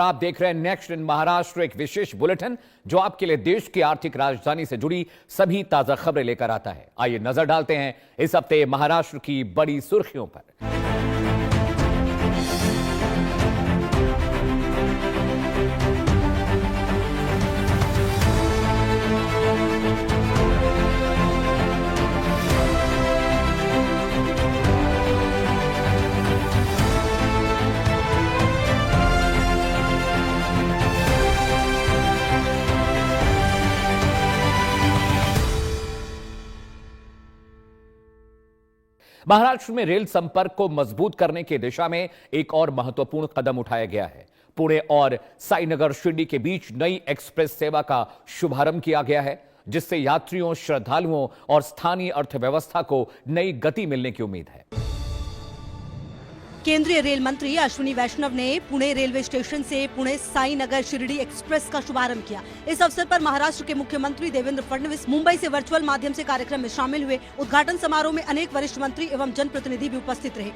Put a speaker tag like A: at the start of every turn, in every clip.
A: आप देख रहे हैं नेक्स्ट इन महाराष्ट्र, एक विशेष बुलेटिन जो आपके लिए देश की आर्थिक राजधानी से जुड़ी सभी ताजा खबरें लेकर आता है। आइए नजर डालते हैं इस हफ्ते महाराष्ट्र की बड़ी सुर्खियों पर। महाराष्ट्र में रेल संपर्क को मजबूत करने की दिशा में एक और महत्वपूर्ण कदम उठाया गया है। पुणे और साईनगर शिरडी के बीच नई एक्सप्रेस सेवा का शुभारंभ किया गया है, जिससे यात्रियों, श्रद्धालुओं और स्थानीय अर्थव्यवस्था को नई गति मिलने की उम्मीद है।
B: केंद्रीय रेल मंत्री अश्विनी वैष्णव ने पुणे रेलवे स्टेशन से पुणे साईनगर शिरडी एक्सप्रेस का शुभारंभ किया। इस अवसर पर महाराष्ट्र के मुख्यमंत्री देवेंद्र फडणवीस मुंबई से वर्चुअल माध्यम से कार्यक्रम में शामिल हुए। उद्घाटन समारोह में अनेक वरिष्ठ मंत्री एवं जनप्रतिनिधि भी उपस्थित रहे।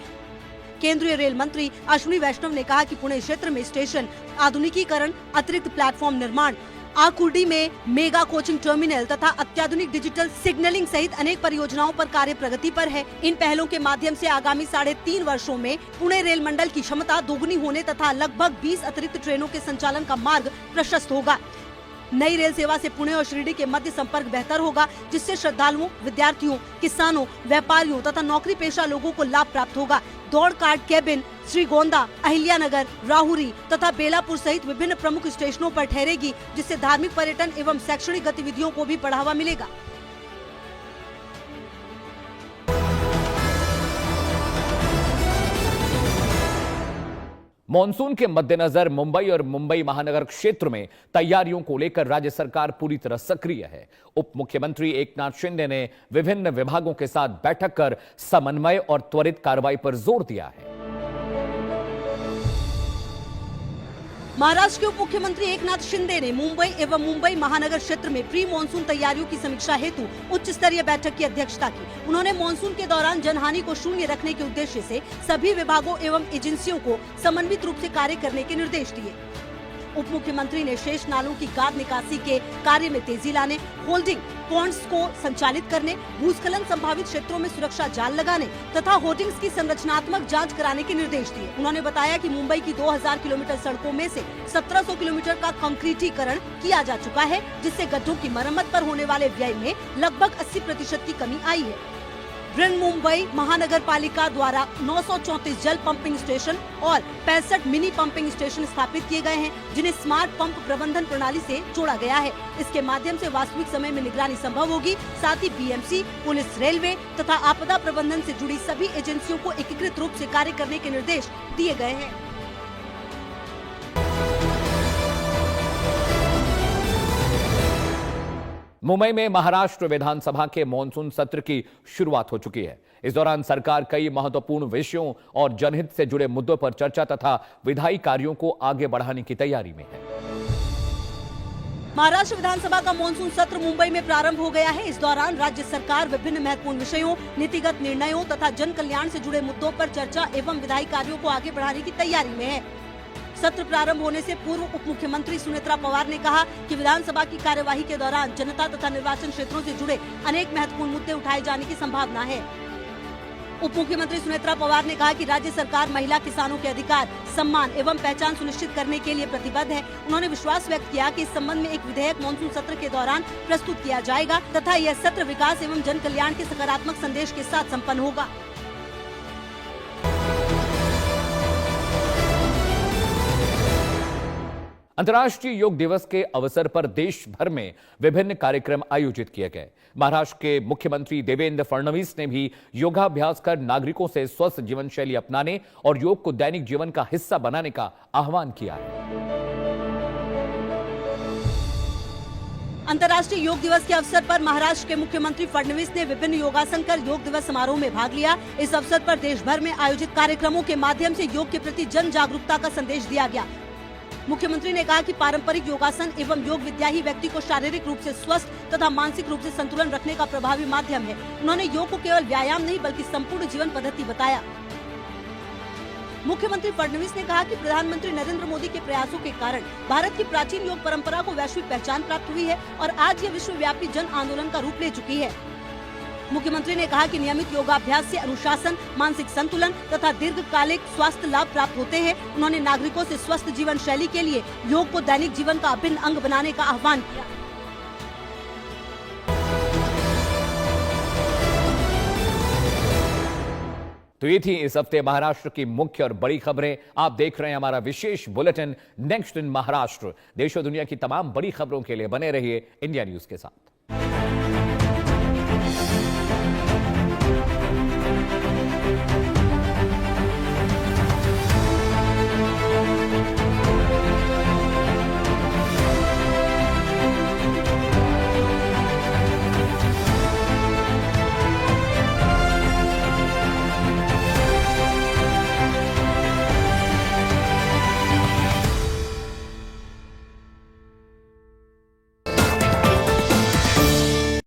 B: केंद्रीय रेल मंत्री अश्विनी वैष्णव ने कहा कि पुणे क्षेत्र में स्टेशन आधुनिकीकरण, अतिरिक्त प्लेटफॉर्म निर्माण, आकुर्डी में मेगा कोचिंग टर्मिनल तथा अत्याधुनिक डिजिटल सिग्नलिंग सहित अनेक परियोजनाओं पर कार्य प्रगति पर है। इन पहलों के माध्यम से आगामी 3.5 वर्षों में पुणे रेल मंडल की क्षमता दोगुनी होने तथा लगभग 20 अतिरिक्त ट्रेनों के संचालन का मार्ग प्रशस्त होगा। नई रेल सेवा से पुणे और शिरडी के मध्य संपर्क बेहतर होगा, जिससे श्रद्धालुओं, विद्यार्थियों, किसानों, व्यापारियों तथा नौकरी पेशा लोगों को लाभ प्राप्त होगा। दौड़ कार्ड केबिन श्रीगोंदा, अहिल्यानगर, राहुरी तथा बेलापुर सहित विभिन्न प्रमुख स्टेशनों पर ठहरेगी, जिससे धार्मिक पर्यटन एवं शैक्षणिक गतिविधियों को भी बढ़ावा मिलेगा।
A: मॉनसून के मद्देनजर मुंबई और मुंबई महानगर क्षेत्र में तैयारियों को लेकर राज्य सरकार पूरी तरह सक्रिय है। उप मुख्यमंत्री एकनाथ शिंदे ने विभिन्न विभागों के साथ बैठक कर समन्वय और त्वरित कार्रवाई पर जोर दिया है।
B: महाराष्ट्र के उप मुख्यमंत्री एकनाथ शिंदे ने मुंबई एवं मुंबई महानगर क्षेत्र में प्री मानसून तैयारियों की समीक्षा हेतु उच्च स्तरीय बैठक की अध्यक्षता की। उन्होंने मानसून के दौरान जनहानि को शून्य रखने के उद्देश्य से सभी विभागों एवं एजेंसियों को समन्वित रूप से कार्य करने के निर्देश दिए। उप मुख्यमंत्री ने शेष नालों की गाद निकासी के कार्य में तेजी लाने, होल्डिंग पॉन्ड्स को संचालित करने, भूस्खलन संभावित क्षेत्रों में सुरक्षा जाल लगाने तथा होर्डिंग्स की संरचनात्मक जांच कराने के निर्देश दिए। उन्होंने बताया कि मुंबई की 2000 किलोमीटर सड़कों में से 1700 किलोमीटर का कंक्रीटीकरण किया जा चुका है, जिससे गड्ढों की मरम्मत पर होने वाले व्यय में लगभग 80% की कमी आई है। बृहन मुंबई महानगर पालिका द्वारा 934 जल पंपिंग स्टेशन और 65 मिनी पंपिंग स्टेशन स्थापित किए गए हैं, जिन्हें स्मार्ट पंप प्रबंधन प्रणाली से जोड़ा गया है। इसके माध्यम से वास्तविक समय में निगरानी संभव होगी। साथ ही बीएमसी, पुलिस, रेलवे तथा आपदा प्रबंधन से जुड़ी सभी एजेंसियों को एकीकृत रूप से कार्य करने के निर्देश दिए गए हैं।
A: मुंबई में महाराष्ट्र विधानसभा के मॉनसून सत्र की शुरुआत हो चुकी है। इस दौरान सरकार कई महत्वपूर्ण विषयों और जनहित से जुड़े मुद्दों पर चर्चा तथा विधायी कार्यों को आगे बढ़ाने की तैयारी में है।
B: महाराष्ट्र विधानसभा का मॉनसून सत्र मुंबई में प्रारंभ हो गया है। इस दौरान राज्य सरकार विभिन्न महत्वपूर्ण विषयों, नीतिगत निर्णयों तथा जन कल्याण से जुड़े मुद्दों पर चर्चा एवं विधायी कार्यों को आगे बढ़ाने की तैयारी में है। सत्र प्रारंभ होने से पूर्व उप मुख्यमंत्री सुनेत्रा पवार ने कहा कि विधानसभा की कार्यवाही के दौरान जनता तथा निर्वाचन क्षेत्रों से जुड़े अनेक महत्वपूर्ण मुद्दे उठाए जाने की संभावना है। उप मुख्यमंत्री सुनेत्रा पवार ने कहा कि राज्य सरकार महिला, किसानों के अधिकार, सम्मान एवं पहचान सुनिश्चित करने के लिए प्रतिबद्ध है। उन्होंने विश्वास व्यक्त किया कि इस संबंध में एक विधेयक मॉनसून सत्र के दौरान प्रस्तुत किया जाएगा तथा यह सत्र विकास एवं जन कल्याण के सकारात्मक संदेश के साथ सम्पन्न होगा।
A: अंतर्राष्ट्रीय योग दिवस के अवसर पर देश भर में विभिन्न कार्यक्रम आयोजित किए गए। महाराष्ट्र के मुख्यमंत्री देवेंद्र फडणवीस ने भी योगाभ्यास कर नागरिकों से स्वस्थ जीवन शैली अपनाने और योग को दैनिक जीवन का हिस्सा बनाने का आह्वान किया है।
B: अंतर्राष्ट्रीय योग दिवस के अवसर पर महाराष्ट्र के मुख्यमंत्री फडणवीस ने विभिन्न योगासन कर योग दिवस समारोह में भाग लिया। इस अवसर पर देश भर में आयोजित कार्यक्रमों के माध्यम से योग के प्रति जन जागरूकता का संदेश दिया गया। मुख्यमंत्री ने कहा कि पारंपरिक योगासन एवं योग विद्या ही व्यक्ति को शारीरिक रूप से स्वस्थ तथा मानसिक रूप से संतुलन रखने का प्रभावी माध्यम है। उन्होंने योग को केवल व्यायाम नहीं बल्कि संपूर्ण जीवन पद्धति बताया। मुख्यमंत्री फडणवीस ने कहा कि प्रधानमंत्री नरेंद्र मोदी के प्रयासों के कारण भारत की प्राचीन योग परंपरा को वैश्विक पहचान प्राप्त हुई है और आज यह विश्वव्यापी जन आंदोलन का रूप ले चुकी है। मुख्यमंत्री ने कहा कि नियमित योगाभ्यास से अनुशासन, मानसिक संतुलन तथा दीर्घकालिक स्वास्थ्य लाभ प्राप्त होते हैं। उन्होंने नागरिकों से स्वस्थ जीवन शैली के लिए योग को दैनिक जीवन का अभिन्न अंग बनाने का आह्वान किया।
A: तो ये थी इस हफ्ते महाराष्ट्र की मुख्य और बड़ी खबरें। आप देख रहे हैं हमारा विशेष बुलेटिन नेक्स्ट इन महाराष्ट्र। देश और दुनिया की तमाम बड़ी खबरों के लिए बने रहिए इंडिया न्यूज के साथ।